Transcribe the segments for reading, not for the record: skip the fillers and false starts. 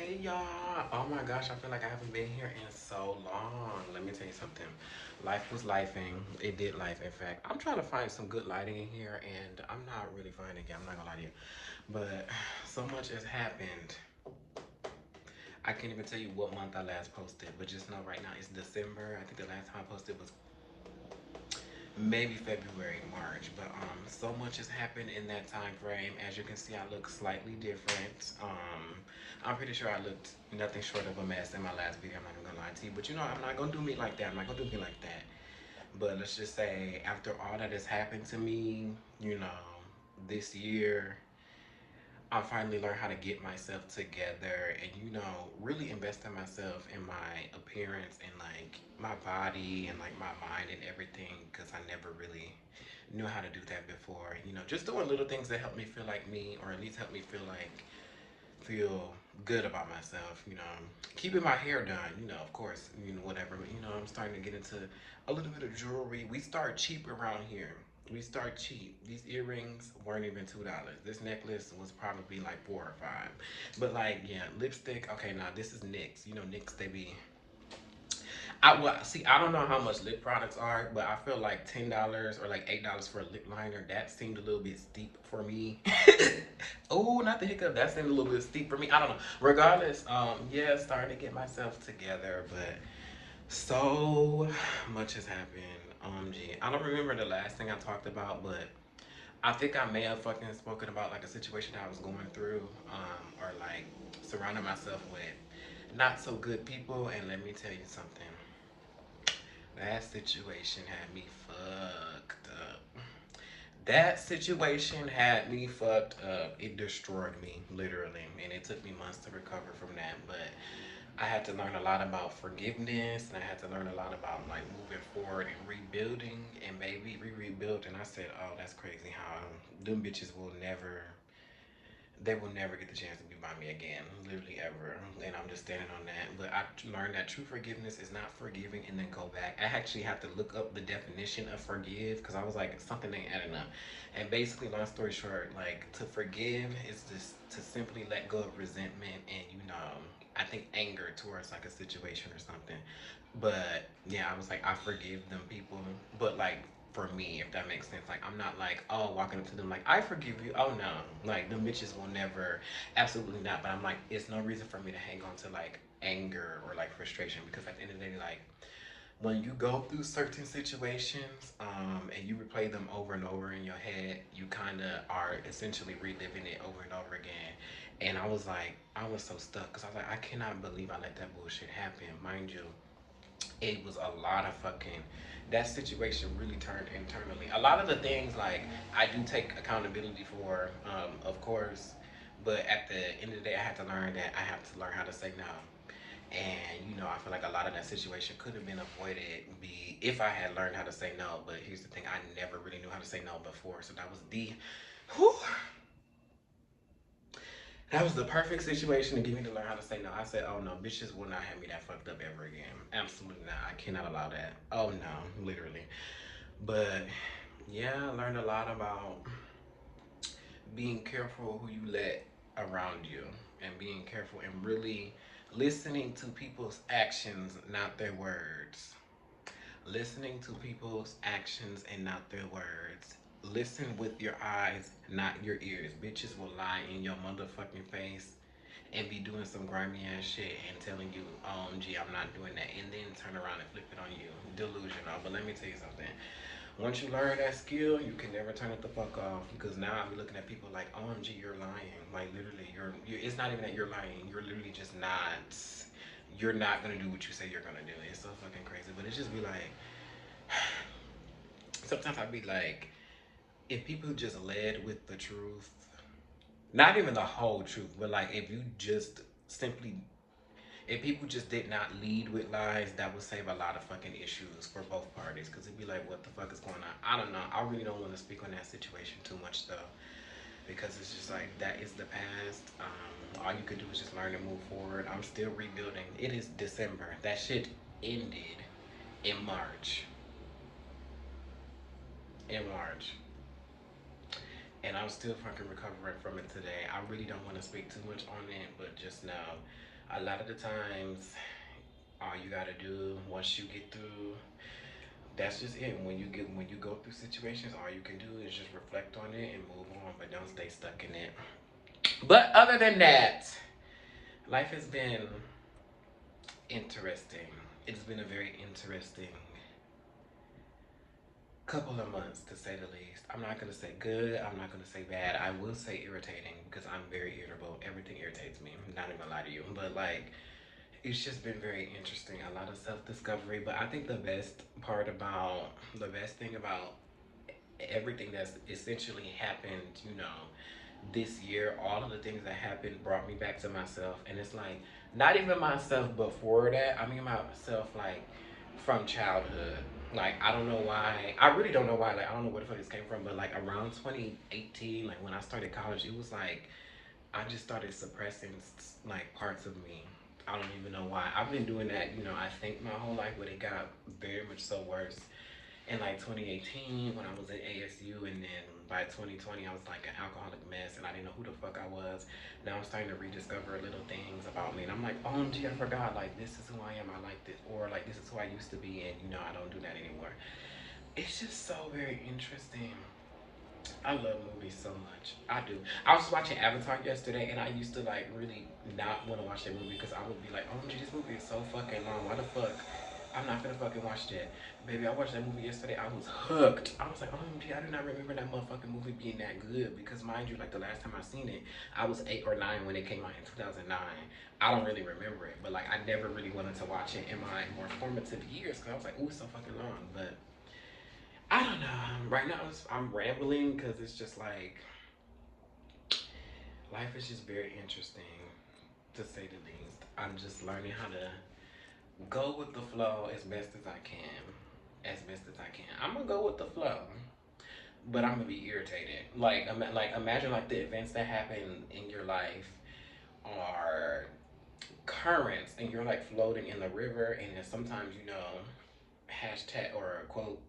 Hey y'all. Oh my gosh, I feel like I haven't been here in so long. Let me tell you something. Life was lifing. It did life, in fact. I'm trying to find some good lighting in here and I'm not really finding it. I'm not gonna lie to you. But so much has happened. I can't even tell you what month I last posted, but just know right now it's December. I think the last time I posted was maybe February, March, but so much has happened in that time frame. As you can see, I look slightly different. I'm pretty sure I looked nothing short of a mess in my last video. I'm not even gonna lie to you, but you know, I'm not gonna do me like that. I'm not gonna do me like that. But let's just say, after all that has happened to me, you know, this year, I finally learned how to get myself together and, you know, really invest in myself and my appearance and like my body and like my mind and everything, because I never really knew how to do that before. You know, just doing little things that help me feel like me, or at least help me feel good about myself, you know. Keeping my hair done, you know, of course, you know, whatever. But, you know, I'm starting to get into a little bit of jewelry. We start cheap around here. We start cheap. These earrings weren't even $2. This necklace was probably like 4 or 5. But like, yeah, lipstick. Okay, now this is NYX. You know, NYX, they be. Well, see, I don't know how much lip products are, but I feel like $10 or like $8 for a lip liner. That seemed a little bit steep for me. Oh, not the hiccup. That seemed a little bit steep for me. I don't know. Regardless, yeah, starting to get myself together, but so much has happened. Gee, I don't remember the last thing I talked about, but I think I may have fucking spoken about like a situation I was going through, or like surrounding myself with not so good people. And let me tell you something. That situation had me fucked up. That situation had me fucked up. It destroyed me, literally. And it took me months to recover from that. But I had to learn a lot about forgiveness. And I had to learn a lot about like moving forward and rebuilding. And baby, rebuild. And I said, oh, that's crazy how them bitches will never, they will never get the chance to be by me again, literally ever. And I'm just standing on that. But I learned that true forgiveness is not forgiving and then go back. I actually have to look up the definition of forgive, because I was like, something ain't adding up. And basically, long story short, like, to forgive is just to simply let go of resentment and, you know, I think anger towards like a situation or something. But yeah, I was like, I forgive them people, but like, for me, if that makes sense. Like, I'm not like, oh, walking up to them like, I forgive you. Oh no, like them bitches will never, absolutely not. But I'm like, it's no reason for me to hang on to like anger or like frustration, because at the end of the day, like, when you go through certain situations, and you replay them over and over in your head, you kind of are essentially reliving it over and over again. And I was like, I was so stuck because I was like, I cannot believe I let that bullshit happen. Mind you, it was a lot of fucking, that situation really turned internally. A lot of the things, like, I do take accountability for, of course, but at the end of the day, I had to learn that I have to learn how to say no. And you know, I feel like a lot of that situation could have been avoided be if I had learned how to say no. But here's the thing, I never really knew how to say no before, so that was the whew, that was the perfect situation to get me to learn how to say no. I said, oh no, bitches will not have me that fucked up ever again. Absolutely not. I cannot allow that. Oh no, literally. But yeah, I learned a lot about being careful who you let around you, and being careful and really listening to people's actions, not their words. Listening to people's actions and not their words. Listen with your eyes, not your ears. Bitches will lie in your motherfucking face and be doing some grimy ass shit and telling you, gee, I'm not doing that, and then turn around and flip it on you. Delusional. But let me tell you something. Once you learn that skill, you can never turn it the fuck off, because now I'll be looking at people like, OMG, you're lying. Like, literally, you're it's not even that you're lying. You're literally just not, you're not gonna do what you say you're gonna do. It's so fucking crazy. But it just be like, sometimes I'd be like, if people just led with the truth, not even the whole truth, but like if you just simply, if people just did not lead with lies, that would save a lot of fucking issues for both parties. Because it'd be like, what the fuck is going on? I don't know. I really don't want to speak on that situation too much though, because it's just like, that is the past. All you could do is just learn to move forward. I'm still rebuilding. It is December. That shit ended in March. In March. And I'm still fucking recovering from it today. I really don't want to speak too much on it, but just know A lot of the times, all you gotta do once you get through, that's just it. When you go through situations, all you can do is just reflect on it and move on, but don't stay stuck in it. But other than that, life has been interesting. It's been a very interesting couple of months to say the least. I'm not gonna say good, I'm not gonna say bad. I will say irritating because I'm very irritable. Everything irritates me. I'm not even gonna lie to you. But like it's just been very interesting. A lot of self-discovery. But I think the best thing about everything that's essentially happened, this year, all of the things that happened brought me back to myself. And it's like, not even myself before that. I mean, myself, like, from childhood. Like, I don't know why. I really don't know why. Like, I don't know where the fuck this came from. But, like, around 2018, like, when I started college, it was like, I just started suppressing, like, parts of me. I don't even know why. I've been doing that, I think my whole life, but it got very much so worse in like 2018 when I was at ASU, and then by 2020 I was like an alcoholic mess and I didn't know who the fuck I was. Now I'm starting to rediscover little things about me and I'm like, oh gee, I forgot, like this is who I am, I like this, or like this is who I used to be, and I don't do that anymore. It's just so very interesting. I love movies so much. I do. I was watching Avatar yesterday, and I used to like really not want to watch that movie because I would be like, "Oh, gee, this movie is so fucking long. Why the fuck? I'm not gonna fucking watch that." Baby, I watched that movie yesterday. I was hooked. I was like, "Oh, gee, I do not remember that motherfucking movie being that good." Because mind you, like the last time I seen it, I was 8 or 9 when it came out in 2009. I don't really remember it, but like I never really wanted to watch it in my more formative years because I was like, "Oh, it's so fucking long." But I don't know. Right now, I'm rambling because it's just like life is just very interesting, to say the least. I'm just learning how to go with the flow as best as I can. As best as I can. I'm gonna go with the flow, but I'm gonna be irritated. Like imagine like the events that happen in your life are currents, and you're like floating in the river, and then sometimes hashtag or quote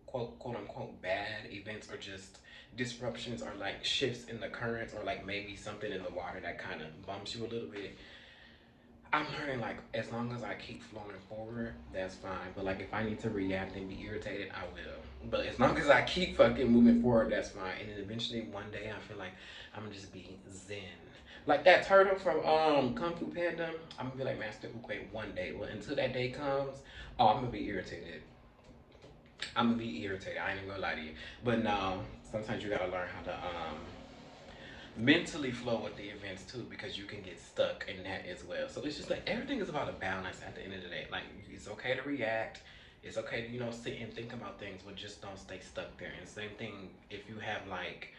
unquote bad events or just disruptions or like shifts in the currents or like maybe something in the water that kind of bumps you a little bit. I'm learning like as long as I keep flowing forward, that's fine. But like if I need to react and be irritated, I will. But as long as I keep fucking moving forward, that's fine. And then eventually one day I feel like I'm gonna just be zen. Like that turtle from Kung Fu Panda, I'm gonna be like Master Ukwe one day. Well, until that day comes, oh, I'm gonna be irritated. I'm gonna be irritated. I ain't even gonna lie to you. But no, sometimes you gotta learn how to mentally flow with the events too, because you can get stuck in that as well. So it's just like everything is about a balance at the end of the day. Like it's okay to react. It's okay to, sit and think about things, but just don't stay stuck there. And same thing if you have like,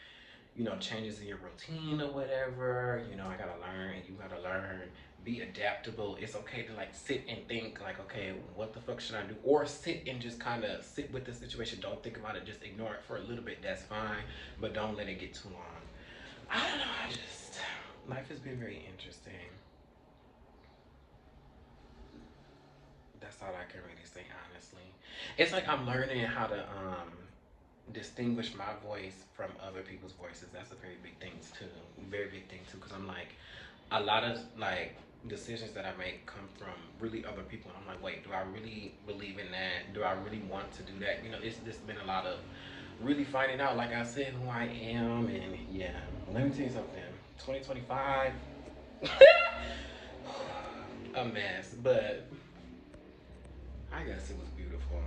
changes in your routine or whatever, I gotta learn and you gotta learn. Be adaptable. It's okay to like sit and think like, okay, what the fuck should I do? Or sit and just kind of sit with the situation. Don't think about it. Just ignore it for a little bit. That's fine, but don't let it get too long. I don't know. Life has been very interesting. That's all I can really say, honestly. It's like I'm learning how to distinguish my voice from other people's voices. That's a very big thing too. Very big thing too, because I'm like a lot of like decisions that I make come from really other people, and I'm like, wait, do I really believe in that? Do I really want to do that? It's just been a lot of really finding out, like I said, who I am, and yeah. Let me tell you something. 2025, a mess, but I guess it was beautiful.